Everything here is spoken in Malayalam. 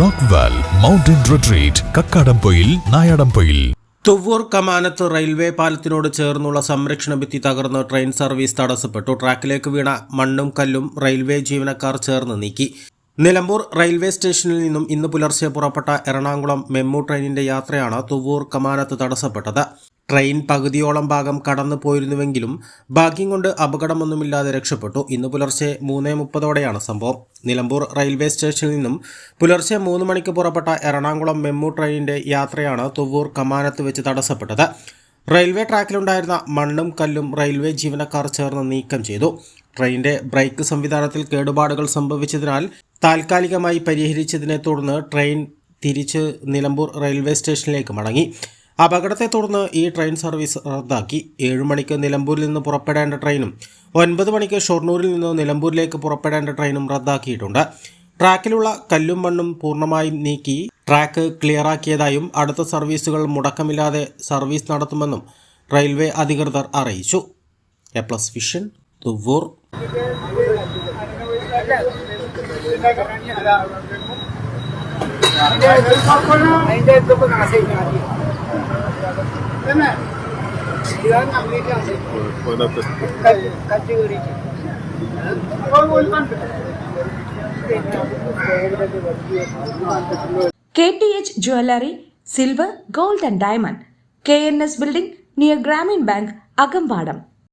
Rockwell mountain retreat Kakkadampoyil Nayadampoyil. Thuvvur കമാനത്ത് റെയിൽവേ പാലത്തിനോട് ചേർന്നുള്ള സംരക്ഷണ ഭിത്തി തകർന്ന് ട്രെയിൻ സർവീസ് തടസ്സപ്പെട്ടു. ട്രാക്കിലേക്ക് വീണ മണ്ണും കല്ലും റെയിൽവേ ജീവനക്കാർ ചേർന്ന് നീക്കി. നിലമ്പൂർ റെയിൽവേ സ്റ്റേഷനിൽ നിന്നും ഇന്ന് പുലർച്ചെ പുറപ്പെട്ട എറണാകുളം മെമു ട്രെയിനിന്റെ യാത്രയാണ് തുവ്വൂർ കമാനത്ത് തടസ്സപ്പെട്ടത്. ട്രെയിൻ പകുതിയോളം ഭാഗം കടന്നു പോയിരുന്നുവെങ്കിലും ഭാഗ്യം കൊണ്ട് അപകടമൊന്നുമില്ലാതെ രക്ഷപ്പെട്ടു. ഇന്ന് പുലർച്ചെ 3:30 സംഭവം. നിലമ്പൂർ റെയിൽവേ സ്റ്റേഷനിൽ നിന്നും പുലർച്ചെ 3 മണിക്ക് പുറപ്പെട്ട എറണാകുളം മെമു ട്രെയിനിന്റെ യാത്രയാണ് തുവ്വൂർ കമാനത്ത് വെച്ച് തടസ്സപ്പെട്ടത്. റെയിൽവേ ട്രാക്കിലുണ്ടായിരുന്ന മണ്ണും കല്ലും റെയിൽവേ ജീവനക്കാർ ചേർന്ന് നീക്കം ചെയ്തു. ട്രെയിനിന്റെ ബ്രേക്ക് സംവിധാനത്തിൽ കേടുപാടുകൾ സംഭവിച്ചതിനാൽ താൽക്കാലികമായി പരിഹരിച്ചതിനെ തുടർന്ന് ട്രെയിൻ തിരിച്ച് നിലമ്പൂർ റെയിൽവേ സ്റ്റേഷനിലേക്ക് മടങ്ങി. അപകടത്തെ തുടർന്ന് ഈ ട്രെയിൻ സർവീസ് റദ്ദാക്കി. 7 മണിക്ക് നിലമ്പൂരിൽ നിന്ന് പുറപ്പെടേണ്ട ട്രെയിനും 9 മണിക്ക് ഷൊർണൂരിൽ നിന്ന് നിലമ്പൂരിലേക്ക് പുറപ്പെടേണ്ട ട്രെയിനും റദ്ദാക്കിയിട്ടുണ്ട്. ട്രാക്കിലുള്ള കല്ലും മണ്ണും പൂർണ്ണമായും നീക്കി ട്രാക്ക് ക്ലിയറാക്കിയതായും അടുത്ത സർവീസുകൾ മുടക്കമില്ലാതെ സർവീസ് നടത്തുമെന്നും റെയിൽവേ അധികൃതർ അറിയിച്ചു. A+ vision, Thuvvur. KTH Jewelry, Silver, Gold and Diamond, KNS Building near Grameen Bank, Agambadam.